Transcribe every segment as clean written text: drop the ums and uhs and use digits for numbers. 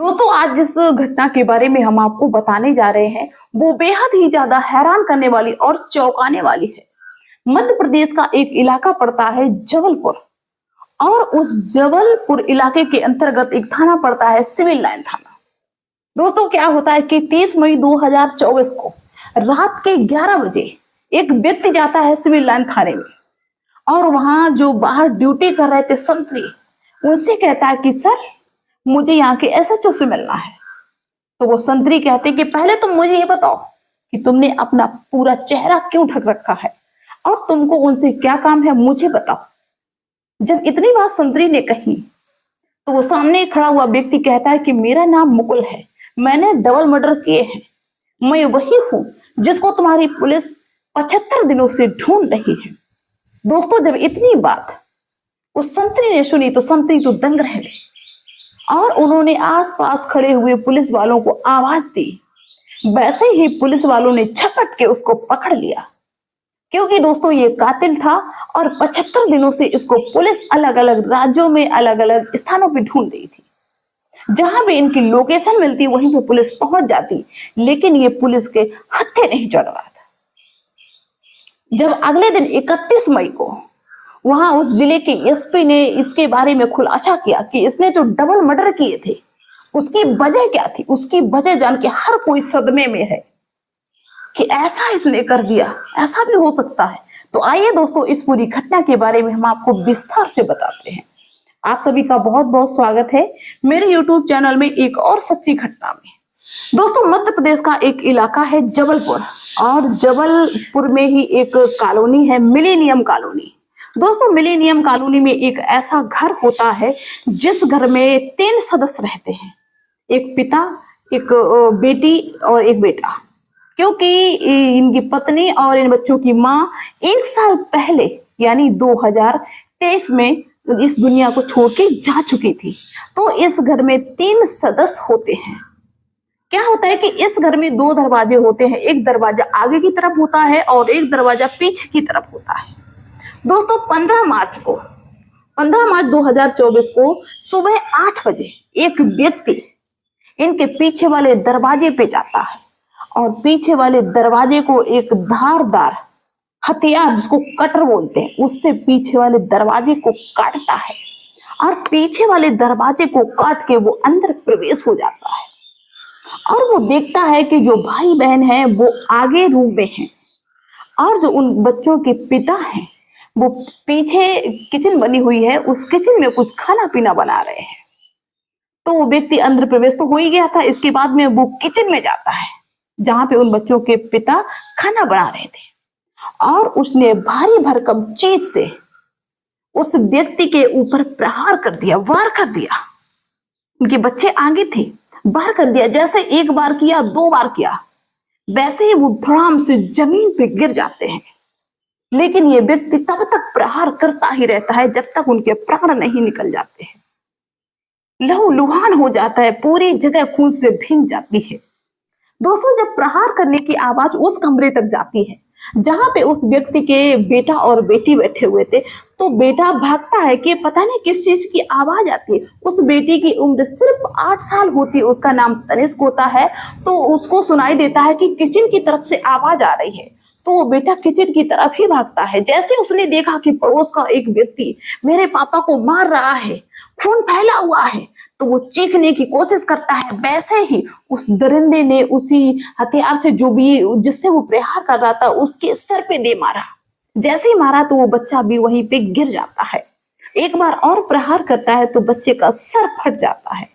दोस्तों, आज जिस घटना के बारे में हम आपको बताने जा रहे हैं वो बेहद ही ज्यादा हैरान करने वाली और चौंकाने वाली है। मध्य प्रदेश का एक इलाका पड़ता है जबलपुर, और उस जबलपुर इलाके के अंतर्गत एक थाना पड़ता है सिविल लाइन थाना। दोस्तों, क्या होता है कि 30 मई 2024 को रात के 11 बजे एक व्यक्ति जाता है सिविल लाइन थाने में, और वहां जो बाहर ड्यूटी कर रहे थे संतरी, उनसे कहता है कि सर, मुझे यहाँ के एसएचओ से मिलना है। तो वो संतरी कहते कि पहले तुम मुझे ये बताओ कि तुमने अपना पूरा चेहरा क्यों ढक रखा है और तुमको उनसे क्या काम है, मुझे बताओ। जब इतनी बात संतरी ने कही तो वो सामने खड़ा हुआ व्यक्ति कहता है कि मेरा नाम मुकुल है, मैंने डबल मर्डर किए हैं, मैं वही हूं जिसको तुम्हारी पुलिस 75 दिनों से ढूंढ रही है। दोस्तों, जब इतनी बात उस संतरी ने सुनी तो संतरी तो दंग रह गई, और उन्होंने आसपास खड़े हुए पुलिस वालों को आवाज दी। वैसे ही पुलिस वालों ने झपट के उसको पकड़ लिया, क्योंकि दोस्तों ये कातिल था और 75 दिनों से इसको पुलिस अलग अलग राज्यों में अलग अलग स्थानों पे ढूंढ रही थी। जहां भी इनकी लोकेशन मिलती वहीं पे पुलिस पहुंच जाती, लेकिन ये पुलिस के हत्थे नहीं चढ़ रहा था। जब अगले दिन 31 मई को वहां उस जिले के एसपी ने इसके बारे में खुलासा किया कि इसने जो डबल मर्डर किए थे उसकी वजह क्या थी, उसकी वजह जान के हर कोई सदमे में है कि ऐसा इसने कर दिया, ऐसा भी हो सकता है। तो आइए दोस्तों, इस पूरी घटना के बारे में हम आपको विस्तार से बताते हैं। आप सभी का बहुत बहुत स्वागत है मेरे यूट्यूब चैनल में एक और सच्ची घटना में। दोस्तों, मध्य प्रदेश का एक इलाका है जबलपुर, और जबलपुर में ही एक कॉलोनी है, मिलेनियम कॉलोनी। दोस्तों, मिलेनियम कॉलोनी में एक ऐसा घर होता है जिस घर में 3 सदस्य रहते हैं, एक पिता, एक बेटी और एक बेटा। क्योंकि इनकी पत्नी और इन बच्चों की माँ 1 साल पहले यानी 2023 में इस दुनिया को छोड़ के जा चुकी थी। तो इस घर में 3 सदस्य होते हैं। क्या होता है कि इस घर में 2 दरवाजे होते हैं, एक दरवाजा आगे की तरफ होता है और एक दरवाजा पीछे की तरफ होता है। दोस्तों, 15 मार्च 2024 को सुबह 8 बजे एक व्यक्ति इनके पीछे वाले दरवाजे पे जाता है, और पीछे वाले दरवाजे को एक धारदार हथियार, जिसको कटर बोलते हैं, उससे पीछे वाले दरवाजे को काटता है, और पीछे वाले दरवाजे को काट के वो अंदर प्रवेश हो जाता है। और वो देखता है कि जो भाई बहन है वो आगे रूम में हैं, और जो उन बच्चों के पिता हैं वो पीछे किचन बनी हुई है, उस किचन में कुछ खाना पीना बना रहे हैं। तो वो व्यक्ति अंदर प्रवेश तो हो ही गया था। इसके बाद में वो किचन में जाता है जहां पे उन बच्चों के पिता खाना बना रहे थे, और उसने भारी भरकम चीज से उस व्यक्ति के ऊपर प्रहार कर दिया, वार कर दिया। उनके बच्चे आगे थे, वार कर दिया। जैसे एक बार किया, 2 बार किया, वैसे ही वो धड़ाम से जमीन पे गिर जाते हैं। लेकिन ये व्यक्ति तब तक प्रहार करता ही रहता है जब तक उनके प्राण नहीं निकल जाते हैं। लहूलुहान हो जाता है, पूरी जगह खून से भीग जाती है। दोस्तों, जब प्रहार करने की आवाज उस कमरे तक जाती है जहां पे उस व्यक्ति के बेटा और बेटी बैठे हुए थे, तो बेटा भागता है कि पता नहीं किस चीज की आवाज आती है। उस बेटी की उम्र सिर्फ 8 साल होती है, उसका नाम तनिष्क होता है। तो उसको सुनाई देता है कि किचन की तरफ से आवाज आ रही है, तो वो बेटा किचन की तरफ ही भागता है। जैसे उसने देखा कि पड़ोस का एक व्यक्ति मेरे पापा को मार रहा है, खून फैला हुआ है, तो वो चीखने की कोशिश करता है। वैसे ही उस दरिंदे ने उसी हथियार से, जो भी जिससे वो प्रहार कर रहा था, उसके सर पे दे मारा। जैसे ही मारा तो वो बच्चा भी वहीं पे गिर जाता है। एक बार और प्रहार करता है तो बच्चे का सर फट जाता है,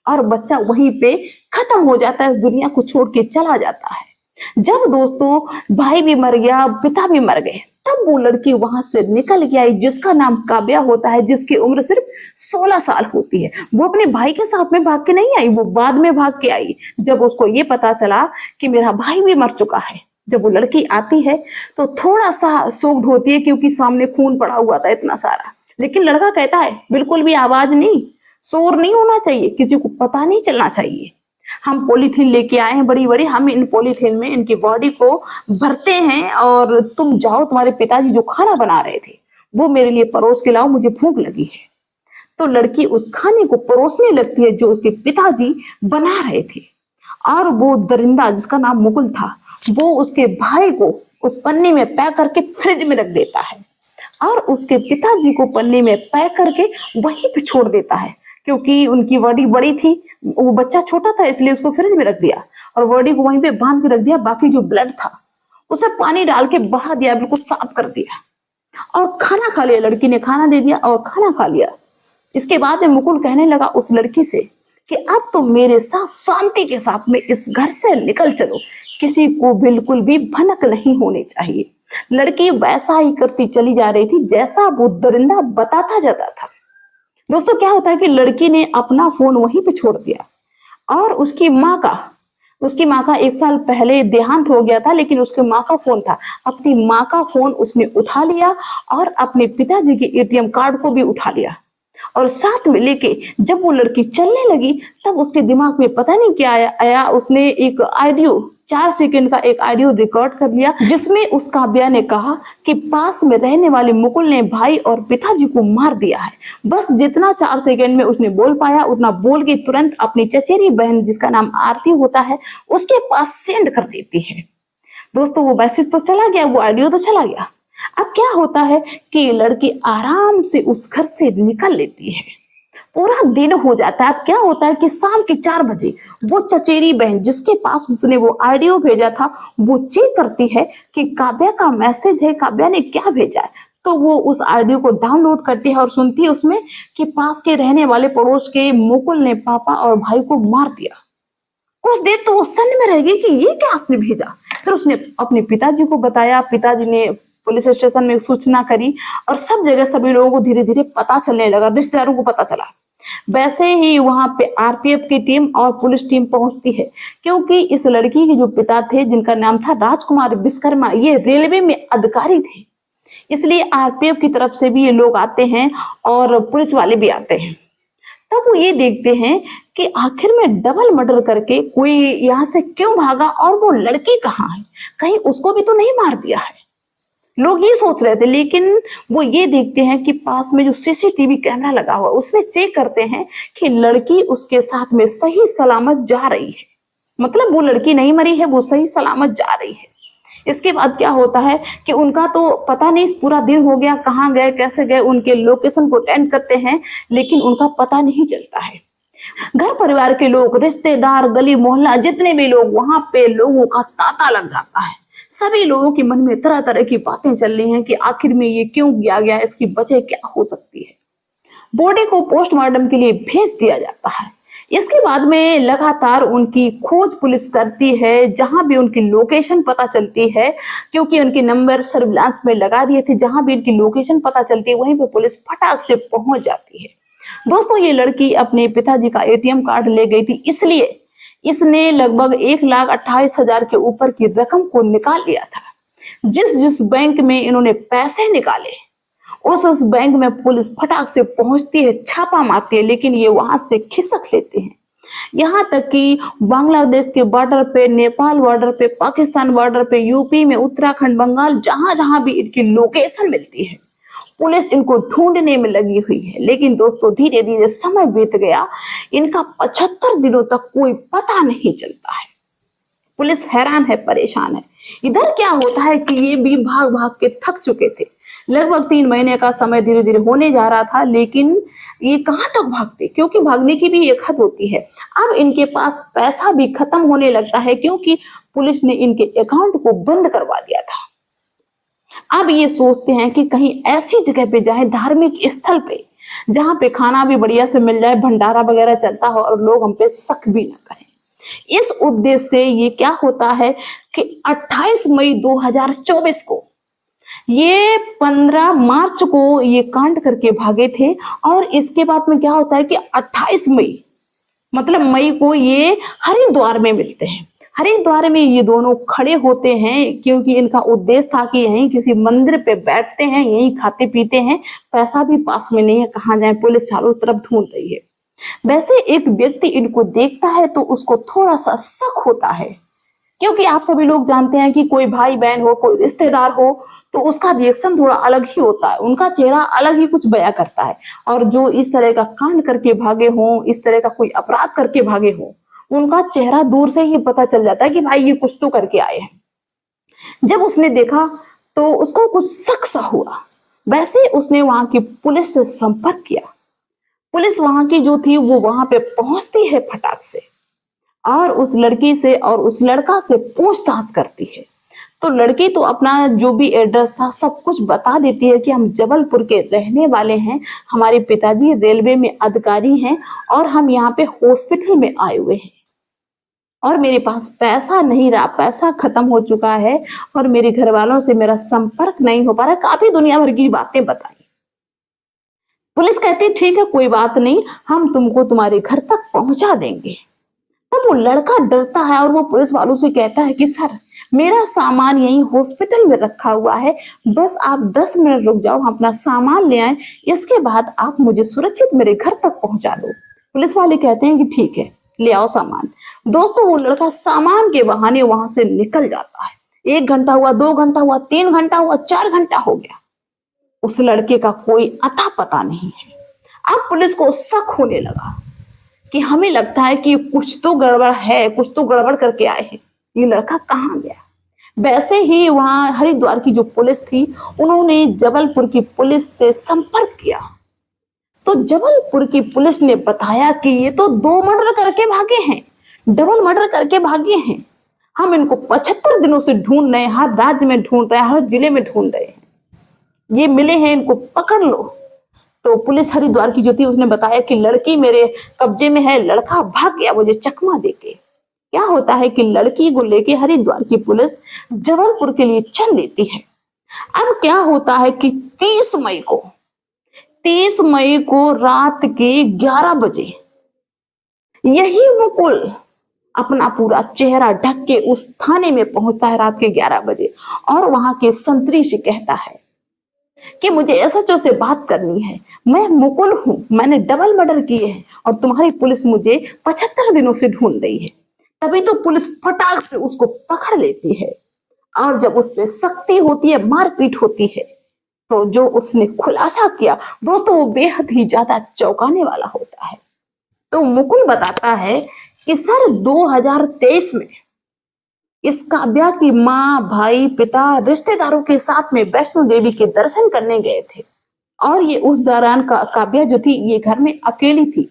और बच्चा वहीं पे खत्म हो जाता है, दुनिया को छोड़ के चला जाता है। जब दोस्तों भाई भी मर गया, पिता भी मर गए, तब वो लड़की वहां से निकल के आई, जिसका नाम काव्या होता है, जिसकी उम्र सिर्फ 16 साल होती है। वो अपने भाई के साथ में भाग के नहीं आई, वो बाद में भाग के आई, जब उसको ये पता चला कि मेरा भाई भी मर चुका है। जब वो लड़की आती है तो थोड़ा सा शॉक्ड होती है, क्योंकि सामने खून पड़ा हुआ था इतना सारा। लेकिन लड़का कहता है बिल्कुल भी आवाज नहीं, शोर नहीं होना चाहिए, किसी को पता नहीं चलना चाहिए। हम पॉलीथीन लेके आए हैं बड़ी बड़ी, हम इन पॉलीथीन में इनकी बॉडी को भरते हैं, और तुम जाओ, तुम्हारे पिताजी जो खाना बना रहे थे वो मेरे लिए परोस के लाओ, मुझे भूख लगी है। तो लड़की उस खाने को परोसने लगती है जो उसके पिताजी बना रहे थे। और वो दरिंदा जिसका नाम मुकुल था, वो उसके भाई को उस पन्नी में पैक करके फ्रिज में रख देता है और उसके पिताजी को पन्नी में पैक करके वहीं पे छोड़ देता है, क्योंकि उनकी बॉडी बड़ी थी, वो बच्चा छोटा था इसलिए उसको फ्रिज में रख दिया और बॉडी को वहीं पे बांध के रख दिया। बाकी जो ब्लड था उसे पानी डाल के बहा दिया, बिल्कुल साफ कर दिया और खाना खा लिया। लड़की ने खाना दे दिया और खाना खा लिया। इसके बाद में मुकुल कहने लगा उस लड़की से कि अब तो मेरे साथ शांति के साथ में इस घर से निकल चलो, किसी को बिल्कुल भी भनक नहीं होनी चाहिए। लड़की वैसा ही करती चली जा रही थी जैसा वो दरिंदा बताता जाता था। दोस्तों क्या होता है कि लड़की ने अपना फोन वहीं पे छोड़ दिया और उसकी माँ का 1 साल पहले देहांत हो गया था, लेकिन उसकी माँ का फोन था। अपनी माँ का फोन उसने उठा लिया और अपने पिताजी के एटीएम कार्ड को भी उठा लिया और साथ में लेके जब वो लड़की चलने लगी तब उसके दिमाग में पता नहीं क्या आया। उसने एक ऑडियो 4 सेकंड का एक ऑडियो रिकॉर्ड कर लिया जिसमें उस काव्या ने कहा कि पास में रहने वाले मुकुल ने भाई और पिताजी को मार दिया है। बस जितना 4 सेकंड में उसने बोल पाया उतना बोल के तुरंत अपनी चचेरी बहन जिसका नाम आरती होता है उसके पास सेंड कर देती है। दोस्तों वो मैसेज तो चला गया, वो ऑडियो तो चला गया। अब क्या होता है कि लड़की आराम से उस घर से निकल लेती है। पूरा दिन हो जाता है। अब क्या होता है कि शाम के 4 बजे वो चचेरी बहन जिसके पास उसने वो ऑडियो भेजा था वो चेक करती है कि काव्या का मैसेज है, काव्या ने क्या भेजा है। तो वो उस ऑडियो को डाउनलोड करती है और सुनती है उसमें कि पास के रहने वाले पड़ोस के मुकुल ने पापा और भाई को मार दिया। कुछ देर तो वो सन्न में रह गई कि ये क्या उसने भेजा। फिर उसने अपने पिताजी को बताया, पिताजी ने पुलिस स्टेशन में सूचना करी और सब जगह सभी लोगों को धीरे धीरे पता चलने लगा, रिश्तेदारों को पता चला। वैसे ही वहां पे आरपीएफ की टीम और पुलिस टीम पहुंचती है, क्योंकि इस लड़की के जो पिता थे जिनका नाम था राजकुमार विश्वकर्मा, ये रेलवे में अधिकारी थे, इसलिए आरपीएफ की तरफ से भी ये लोग आते हैं और पुलिस वाले भी आते हैं। तब वो ये देखते हैं कि आखिर में डबल मर्डर करके कोई यहाँ से क्यों भागा और वो लड़की कहाँ है, कहीं उसको भी तो नहीं मार दिया है। लोग ये सोच रहे थे, लेकिन वो ये देखते हैं कि पास में जो सीसीटीवी कैमरा लगा हुआ उसमें चेक करते हैं कि लड़की उसके साथ में सही सलामत जा रही है, मतलब वो लड़की नहीं मरी है, वो सही सलामत जा रही है। इसके बाद क्या होता है कि उनका तो पता नहीं पूरा दिन हो गया, कहाँ गए कैसे गए, उनके लोकेशन को टेंड करते हैं लेकिन उनका पता नहीं चलता है। घर परिवार के लोग, रिश्तेदार, गली मोहल्ला जितने भी लोग, वहां पे लोगों का तांता लग जाता है। सभी लोगों के मन में तरह तरह की बातें चल रही हैं कि आखिर में ये क्यों किया गया, इसकी वजह क्या हो सकती है। बॉडी को पोस्टमार्टम के लिए भेज दिया जाता है। इसके बाद में लगातार उनकी खोज पुलिस करती है, जहां भी उनकी लोकेशन पता चलती है, क्योंकि उनके नंबर सर्विलांस में लगा दिए थे, जहां भी उनकी लोकेशन पता चलती है वहीं पे पुलिस फटाक से पहुंच जाती है। दोस्तों ये लड़की अपने पिताजी का एटीएम कार्ड ले गई थी, इसलिए इसने लगभग 1,28,000 के ऊपर की रकम को निकाल लिया था। जिस बैंक में इन्होंने पैसे निकाले उस बैंक में पुलिस फटाक से पहुंचती है, छापा मारती है, लेकिन ये वहां से खिसक लेते हैं। यहाँ तक कि बांग्लादेश के बॉर्डर पे, नेपाल बॉर्डर पे, पाकिस्तान बॉर्डर पे, यूपी में, उत्तराखंड, बंगाल, जहां जहां भी इनकी लोकेशन मिलती है पुलिस इनको ढूंढने में लगी हुई है। लेकिन दोस्तों धीरे धीरे समय बीत गया, इनका 75 दिनों तक कोई पता नहीं चलता है। पुलिस हैरान है, परेशान है। इधर क्या होता है कि ये भी भाग भाग के थक चुके थे। लगभग 3 महीने का समय धीरे धीरे होने जा रहा था, लेकिन ये कहाँ तक भागते, क्योंकि भागने की भी एक हद होती है। अब इनके पास पैसा भी खत्म होने लगता है, क्योंकि पुलिस ने इनके अकाउंट को बंद करवा दिया था। अब ये सोचते हैं कि कहीं ऐसी जगह पे जाए, धार्मिक स्थल पे, जहां पे खाना भी बढ़िया से मिल जाए, भंडारा वगैरह चलता हो और लोग हम पे शक भी न करें। इस उद्देश्य से ये क्या होता है कि 28 मई 2024 को, ये 15 मार्च को ये कांड करके भागे थे। और इसके बाद में क्या होता है कि 28 मई मतलब मई को ये हरिद्वार में मिलते हैं। हरिद्वार में ये दोनों खड़े होते हैं, क्योंकि इनका उद्देश्य था कि यहीं किसी मंदिर पे बैठते हैं, यहीं खाते पीते हैं, पैसा भी पास में नहीं है, कहाँ जाए, पुलिस चारों तरफ ढूंढ रही है। वैसे एक व्यक्ति इनको देखता है तो उसको थोड़ा सा शक होता है, क्योंकि आप सभी लोग जानते हैं कि कोई भाई बहन हो, कोई रिश्तेदार हो, तो उसका रिएक्शन थोड़ा अलग ही होता है, उनका चेहरा अलग ही कुछ बयां करता है। और जो इस तरह का कांड करके भागे हों, इस तरह का कोई अपराध करके भागे हों, उनका चेहरा दूर से ही पता चल जाता है कि भाई ये कुछ तो करके आए हैं। जब उसने देखा तो उसको कुछ शक सा हुआ। वैसे उसने वहां की पुलिस से संपर्क किया। पुलिस वहां की जो थी वो वहां पे पहुंचती है फटाक से, और उस लड़की से और उस लड़का से पूछताछ करती है। तो लड़की तो अपना जो भी एड्रेस था सब कुछ बता देती है कि हम जबलपुर के रहने वाले हैं, हमारे पिताजी रेलवे में अधिकारी हैं और हम यहाँ पे हॉस्पिटल में आए हुए हैं, और मेरे पास पैसा नहीं रहा, पैसा खत्म हो चुका है और मेरे घर वालों से मेरा संपर्क नहीं हो पा रहा। काफी दुनिया भर की बातें बताई। पुलिस कहती ठीक है, कोई बात नहीं, हम तुमको तुम्हारे घर तक पहुंचा देंगे। तब वो लड़का डरता है और वो पुलिस वालों से कहता है कि सर, मेरा सामान यहीं हॉस्पिटल में रखा हुआ है, बस आप 10 मिनट रुक जाओ, हम अपना सामान ले आए, इसके बाद आप मुझे सुरक्षित मेरे घर तक पहुंचा दो। पुलिस वाले कहते हैं कि ठीक है, ले आओ सामान। दोस्तों, वो लड़का सामान के बहाने वहां से निकल जाता है। 1 घंटा हुआ, 2 घंटा हुआ, 3 घंटा हुआ, 4 घंटा हो गया, उस लड़के का कोई अता पता नहीं है। अब पुलिस को शक होने लगा कि हमें लगता है कि कुछ तो गड़बड़ है, कुछ तो गड़बड़ करके आए हैं, ये लड़का कहाँ गया। वैसे ही वहां हरिद्वार की जो पुलिस थी उन्होंने जबलपुर की पुलिस से संपर्क किया। तो जबलपुर की पुलिस ने बताया कि ये तो 2 मर्डर करके भागे हैं, डबल मर्डर करके भागे हैं। हम इनको 75 दिनों से ढूंढ रहे हैं, हर राज्य में ढूंढ रहे हैं, हर जिले में ढूंढ रहे हैं, ये मिले हैं, इनको पकड़ लो। तो पुलिस हरिद्वार की जो थी उसने बताया कि लड़की मेरे कब्जे में है, लड़का भाग गया मुझे चकमा देके। क्या होता है कि लड़की को लेके हरिद्वार की पुलिस जबलपुर के लिए चल लेती है। अब क्या होता है कि 30 मई को रात के 11 बजे यही मुकुल अपना पूरा चेहरा ढक के उस थाने में पहुंचता है रात के 11 बजे, और वहां के संतरी से कहता है कि मुझे एसएचओ से बात करनी है, मैं मुकुल हूं, मैंने डबल मर्डर किए हैं और तुम्हारी पुलिस मुझे 75 दिनों से ढूंढ रही है। तभी तो पुलिस फटाक से उसको पकड़ लेती है, और जब उस पर सख्ती होती है, मारपीट होती है, तो जो उसने खुलासा किया दोस्तों वो बेहद ही ज्यादा चौंकाने वाला होता है। तो मुकुल बताता है कि सर 2023 में इस काव्या की माँ, भाई, पिता, रिश्तेदारों के साथ में वैष्णो देवी के दर्शन करने गए थे, और ये उस दौरान काव्या जो थी ये घर में अकेली थी।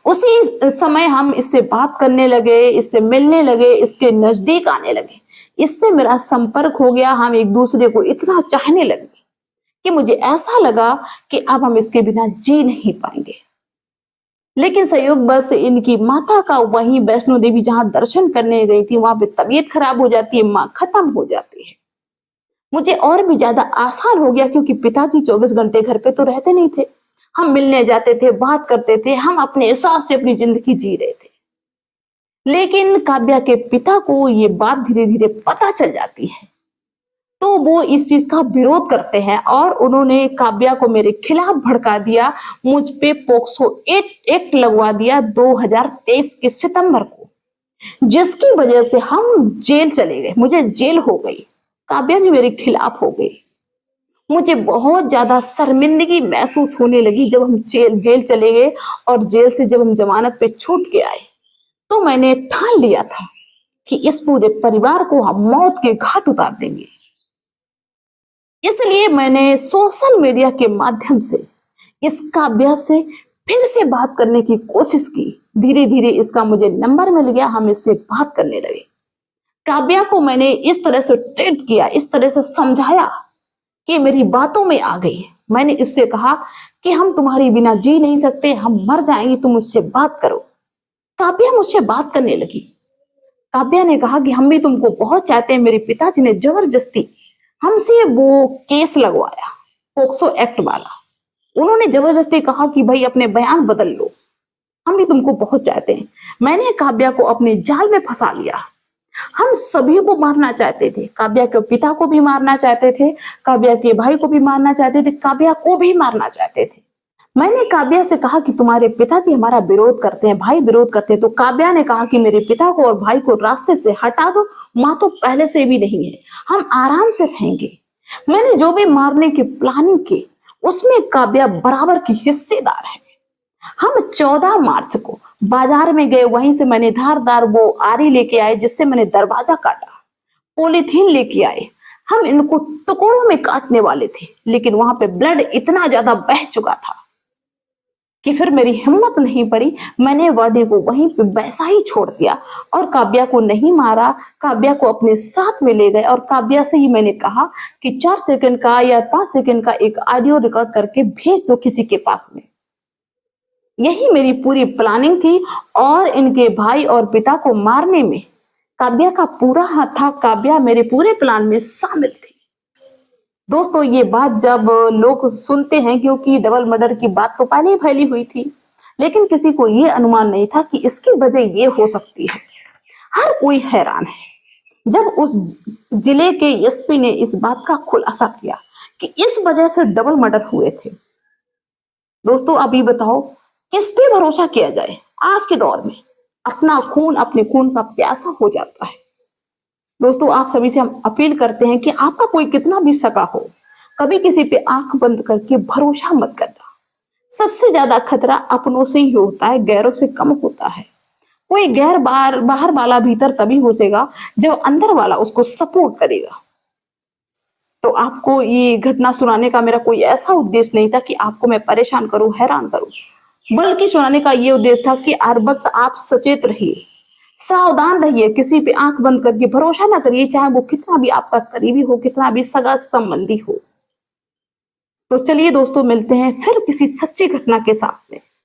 उसी समय हम इससे बात करने लगे, इससे मिलने लगे, इसके नजदीक आने लगे, इससे मेरा संपर्क हो गया, हम एक दूसरे को इतना चाहने लगे कि मुझे ऐसा लगा कि अब हम इसके बिना जी नहीं पाएंगे। लेकिन संयोग बस इनकी माता का वहीं वैष्णो देवी जहां दर्शन करने गई थी वहां पे तबीयत खराब हो जाती है, माँ खत्म हो जाती है। मुझे और भी ज्यादा आसान हो गया क्योंकि पिताजी 24 घंटे घर पे तो रहते नहीं थे, हम मिलने जाते थे, बात करते थे, हम अपने हिसाब से अपनी जिंदगी जी रहे थे। लेकिन काव्या के पिता को ये बात धीरे धीरे पता चल जाती है, तो वो इस चीज का विरोध करते हैं और उन्होंने काव्या को मेरे खिलाफ भड़का दिया, मुझ पे पोक्सो एक्ट लगवा दिया 2023 के सितंबर को, जिसकी वजह से हम जेल चले गए, मुझे जेल हो गई, काव्या भी मेरे खिलाफ हो गई। मुझे बहुत ज्यादा शर्मिंदगी महसूस होने लगी जब हम जेल चले गए, और जेल से जब हम जमानत पे छूट के आए तो मैंने ठान लिया था कि इस पूरे परिवार को हम मौत के घाट उतार देंगे। इसलिए मैंने सोशल मीडिया के माध्यम से इस काव्या से फिर से बात करने की कोशिश की। धीरे धीरे इसका मुझे नंबर मिल गया, हम इससे बात करने लगे। काव्या को मैंने इस तरह से ट्रीट किया, इस तरह से समझाया कि मेरी बातों में आ गई। मैंने इससे कहा कि हम तुम्हारी बिना जी नहीं सकते, हम मर जाएंगे, तुम मुझसे बात करो। काव्या मुझसे बात करने लगी। काव्या ने कहा कि हम भी तुमको बहुत चाहते हैं, मेरे पिताजी ने जबरदस्ती हमसे वो केस लगवाया, पोक्सो एक्ट वाला। उन्होंने जबरदस्ती कहा कि भाई अपने बयान बदल लो, हम भी तुमको बहुत चाहते हैं। मैंने काव्या को अपने जाल में फंसा लिया। हम सभी को मारना चाहते थे, काव्या के पिता को भी मारना चाहते थे, काव्या के भाई को भी मारना चाहते थे, काव्या को भी मारना चाहते थे। मैंने काव्या से कहा कि तुम्हारे पिताजी हमारा विरोध करते हैं, भाई विरोध करते हैं। तो काव्या ने कहा कि मेरे पिता को और भाई को रास्ते से हटा दो, माँ तो पहले से भी नहीं है, हम आराम से रहेंगे। मैंने जो भी मारने की प्लानिंग की उसमें काव्या बराबर की हिस्सेदार है। हम 14 मार्च को बाजार में गए, वहीं से मैंने धारदार वो आरी लेके आए जिससे मैंने दरवाजा काटा, पॉलीथीन लेके आए। हम इनको टुकड़ों में काटने वाले थे, लेकिन वहां पे ब्लड इतना ज्यादा बह चुका था कि फिर मेरी हिम्मत नहीं पड़ी। मैंने बॉडी को वहीं पे वैसा ही छोड़ दिया और काव्या को नहीं मारा। काव्या को अपने साथ में ले गए और काव्या से ही मैंने कहा कि 4 सेकंड का या 5 सेकंड का एक ऑडियो रिकॉर्ड करके भेज दो किसी के पास में। यही मेरी पूरी प्लानिंग थी और इनके भाई और पिता को मारने में काव्या का पूरा हाथ था। काव्या मेरे पूरे प्लान में शामिल थी। दोस्तों, ये बात जब लोग सुनते हैं, क्योंकि डबल मर्डर की बात तो पहले ही फैली हुई थी, लेकिन किसी को ये अनुमान नहीं था कि इसकी वजह ये हो सकती है। हर कोई हैरान है जब उस जिले के एसपी ने इस बात का खुलासा किया कि इस वजह से डबल मर्डर हुए थे। दोस्तों, अभी बताओ किस पे भरोसा किया जाए। आज के दौर में अपना खून अपने खून का प्यासा हो जाता है। दोस्तों, आप सभी से हम अपील करते हैं कि आपका कोई कितना भी सगा हो, कभी किसी पे आंख बंद करके भरोसा मत करना। सबसे ज्यादा खतरा अपनों से ही होता है, गैरों से कम होता है। कोई गैर बाहर वाला भीतर तभी घुसेगा जब अंदर वाला उसको सपोर्ट करेगा। तो आपको ये घटना सुनाने का मेरा कोई ऐसा उद्देश्य नहीं था कि आपको मैं परेशान करूं, हैरान करूं, बल्कि सुनाने का ये उद्देश्य था कि हर वक्त आप सचेत रहिए, सावधान रहिए, किसी पे आंख बंद करके भरोसा ना करिए, चाहे वो कितना भी आपका करीबी हो, कितना भी सगा संबंधी हो। तो चलिए दोस्तों, मिलते हैं फिर किसी सच्ची घटना के साथ में।